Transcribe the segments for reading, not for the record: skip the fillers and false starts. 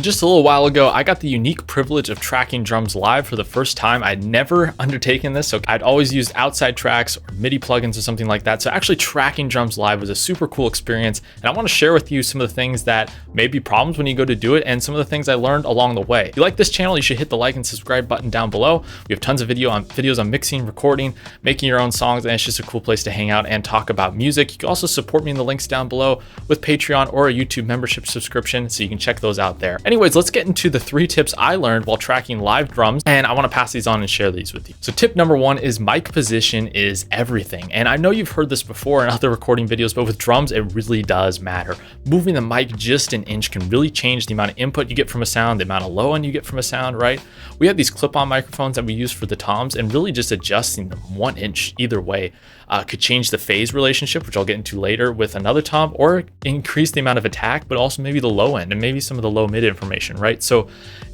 just a little while ago, I got the unique privilege of tracking drums live for the first time. I'd never undertaken this, so I'd always used outside tracks or MIDI plugins or something like that. So actually tracking drums live was a super cool experience. And I want to share with you some of the things that may be problems when you go to do it and some of the things I learned along the way. If you like this channel, you should hit the like and subscribe button down below. We have tons of videos on mixing, recording, making your own songs, and it's just a cool place to hang out and talk about music. You can also support me in the links down below with Patreon or a YouTube membership subscription, so you can check those out there. Anyways, let's get into the 3 tips I learned while tracking live drums, and I want to pass these on and share these with you. So tip number 1 is mic position is everything. And I know you've heard this before in other recording videos, but with drums, it really does matter. Moving the mic just an inch can really change the amount of input you get from a sound, the amount of low end you get from a sound, right? We have these clip-on microphones that we use for the toms, and really just adjusting them 1 inch either way could change the phase relationship, which I'll get into later with another tom, or increase the amount of attack, but also maybe the low end and maybe some of the low mid information, right? So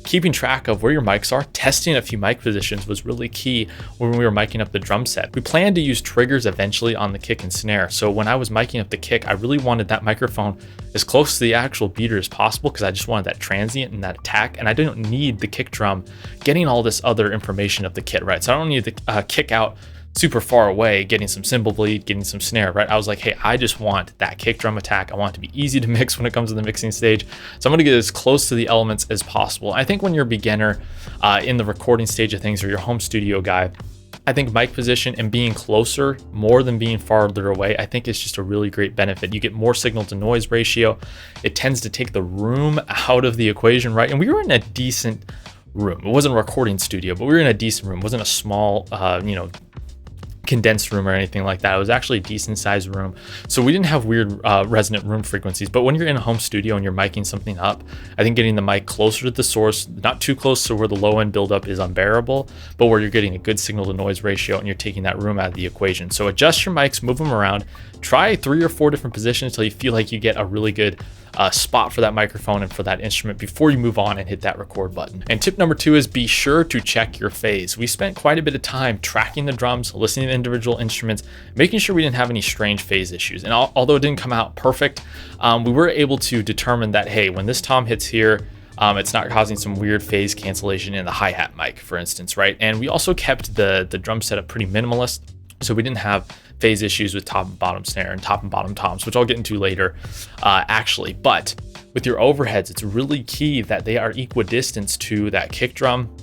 keeping track of where your mics are, testing a few mic positions was really key when we were miking up the drum set. We planned to use triggers eventually on the kick and snare. So when I was miking up the kick, I really wanted that microphone as close to the actual beater as possible because I just wanted that transient and that attack, and I didn't need the kick drum getting all this other information of the kit, right? So I don't need the kick out super far away, getting some cymbal bleed, getting some snare, right? I was like, hey, I just want that kick drum attack. I want it to be easy to mix when it comes to the mixing stage. So I'm gonna get as close to the elements as possible. I think when you're a beginner in the recording stage of things, or your home studio guy, I think mic position and being closer more than being farther away, I think it's just a really great benefit. You get more signal to noise ratio. It tends to take the room out of the equation, right? And we were in a decent room. It wasn't a recording studio, but we were in a decent room. It wasn't a small, condensed room or anything like that. It was actually a decent sized room. So we didn't have weird resonant room frequencies. But when you're in a home studio and you're miking something up, I think getting the mic closer to the source, not too close to where the low end buildup is unbearable, but where you're getting a good signal to noise ratio and you're taking that room out of the equation. So adjust your mics, move them around, try 3 or 4 different positions until you feel like you get a really good spot for that microphone and for that instrument before you move on and hit that record button. And tip number 2 is be sure to check your phase. We spent quite a bit of time tracking the drums, listening to individual instruments, making sure we didn't have any strange phase issues. And although it didn't come out perfect, we were able to determine that, hey, when this tom hits here, it's not causing some weird phase cancellation in the hi-hat mic, for instance, right? And we also kept the drum setup pretty minimalist, so we didn't have phase issues with top and bottom snare and top and bottom toms, which I'll get into later, actually. But with your overheads, it's really key that they are equidistant to that kick drum.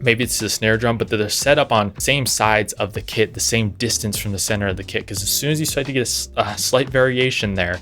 Maybe it's the snare drum, but they're set up on same sides of the kit, the same distance from the center of the kit. Because as soon as you start to get a slight variation there,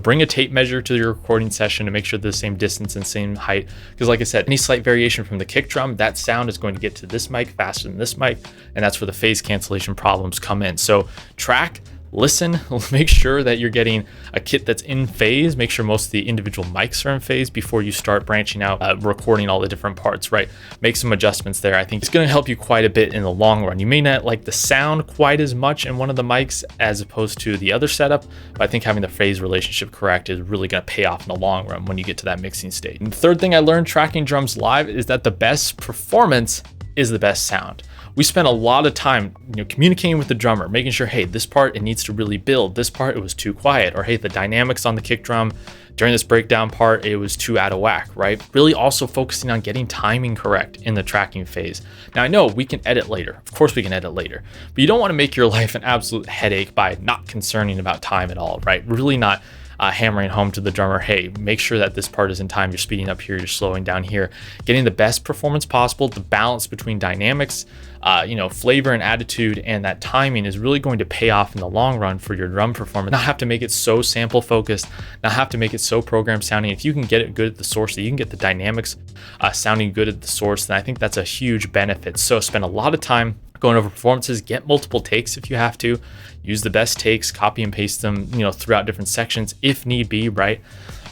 bring a tape measure to your recording session to make sure they're the same distance and same height. Because like I said, any slight variation from the kick drum, that sound is going to get to this mic faster than this mic, and that's where the phase cancellation problems come in. So track, listen, make sure that you're getting a kit that's in phase. Make sure most of the individual mics are in phase before you start branching out, recording all the different parts, right? Make some adjustments there. I think it's going to help you quite a bit in the long run. You may not like the sound quite as much in one of the mics as opposed to the other setup, but I think having the phase relationship correct is really going to pay off in the long run when you get to that mixing stage. And the third thing I learned tracking drums live is that the best performance is the best sound. We spent a lot of time, communicating with the drummer, making sure, hey, this part, it needs to really build. This part, it was too quiet. Or hey, the dynamics on the kick drum during this breakdown part, it was too out of whack, right? Really also focusing on getting timing correct in the tracking phase. Now I know we can edit later. Of course we can edit later, but you don't want to make your life an absolute headache by not concerning about time at all, right? Really not hammering home to the drummer, hey, make sure that this part is in time. You're speeding up here, you're slowing down here, getting the best performance possible. The balance between dynamics, flavor and attitude, and that timing is really going to pay off in the long run for your drum performance. Not have to make it so sample focused, not have to make it so program sounding. If you can get it good at the source, so you can get the dynamics sounding good at the source, then I think that's a huge benefit. So spend a lot of time going over performances, get multiple takes if you have to, use the best takes, copy and paste them, throughout different sections if need be, right?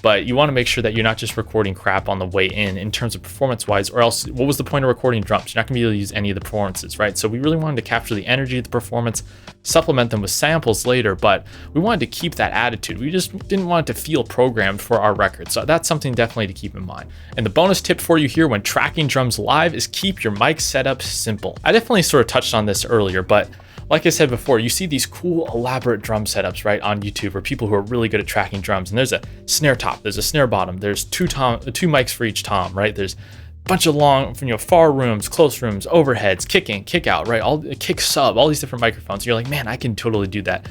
But you want to make sure that you're not just recording crap on the way in terms of performance wise, or else what was the point of recording drums? You're not gonna be able to use any of the performances, right? So we really wanted to capture the energy of the performance, supplement them with samples later, but we wanted to keep that attitude. We just didn't want it to feel programmed for our record. So that's something definitely to keep in mind. And the bonus tip for you here when tracking drums live is keep your mic setup simple. I definitely sort of touched on this earlier, but like I said before, you see these cool elaborate drum setups, right, on YouTube, or people who are really good at tracking drums. And there's a snare top, there's a snare bottom, there's two mics for each tom, right? There's a bunch of long, far rooms, close rooms, overheads, kick in, kick out, right? All kick sub, all these different microphones. You're like, man, I can totally do that.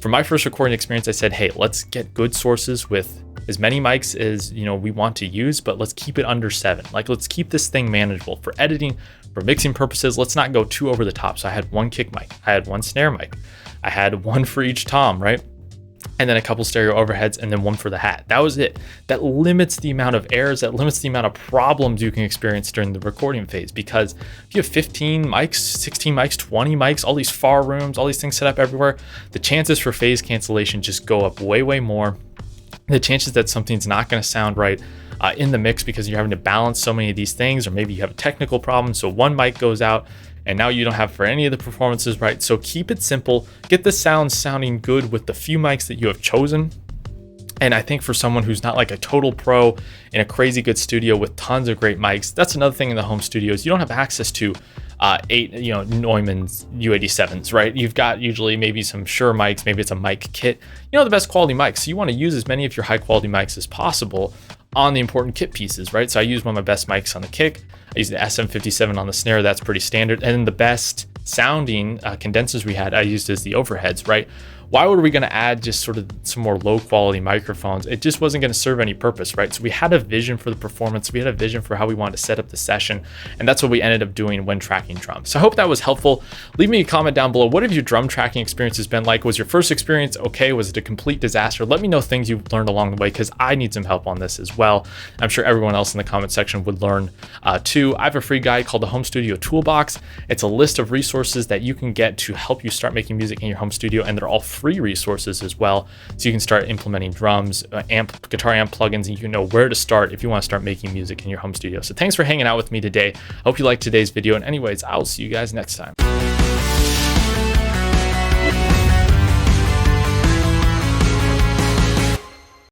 For my first recording experience, I said, hey, let's get good sources with as many mics as we want to use, but let's keep it under 7. Like, let's keep this thing manageable for editing, for mixing purposes. Let's not go too over the top. So I had one kick mic, I had one snare mic, I had one for each tom, right? And then a couple stereo overheads, and then one for the hat. That was it. That limits the amount of errors, that limits the amount of problems you can experience during the recording phase. Because if you have 15 mics, 16 mics, 20 mics, all these far rooms, all these things set up everywhere, the chances for phase cancellation just go up way, way more. The chances that something's not going to sound right in the mix because you're having to balance so many of these things, or maybe you have a technical problem, so one mic goes out and now you don't have for any of the performances, right? So keep it simple, get the sound sounding good with the few mics that you have chosen. And I think for someone who's not like a total pro in a crazy good studio with tons of great mics, that's another thing in the home studios. You don't have access to 8 Neumann's U87s, right? You've got usually maybe some Shure mics, maybe it's a mic kit, the best quality mics. So you want to use as many of your high quality mics as possible on the important kit pieces, right? So I use one of my best mics on the kick. I use the SM57 on the snare. That's pretty standard. And then the best sounding condensers we had, I used as the overheads, right? Why were we going to add just sort of some more low quality microphones? It just wasn't going to serve any purpose, right? So we had a vision for the performance. We had a vision for how we wanted to set up the session. And that's what we ended up doing when tracking drums. So I hope that was helpful. Leave me a comment down below. What have your drum tracking experiences been like? Was your first experience okay? Was it a complete disaster? Let me know things you learned along the way, because I need some help on this as well. I'm sure everyone else in the comment section would learn too. I have a free guide called the Home Studio Toolbox. It's a list of resources that you can get to help you start making music in your home studio, and they're all free resources as well, so you can start implementing drums, guitar amp plugins, and you know where to start if you want to start making music in your home studio. So thanks for hanging out with me today. I hope you liked today's video, and anyways, I'll see you guys next time.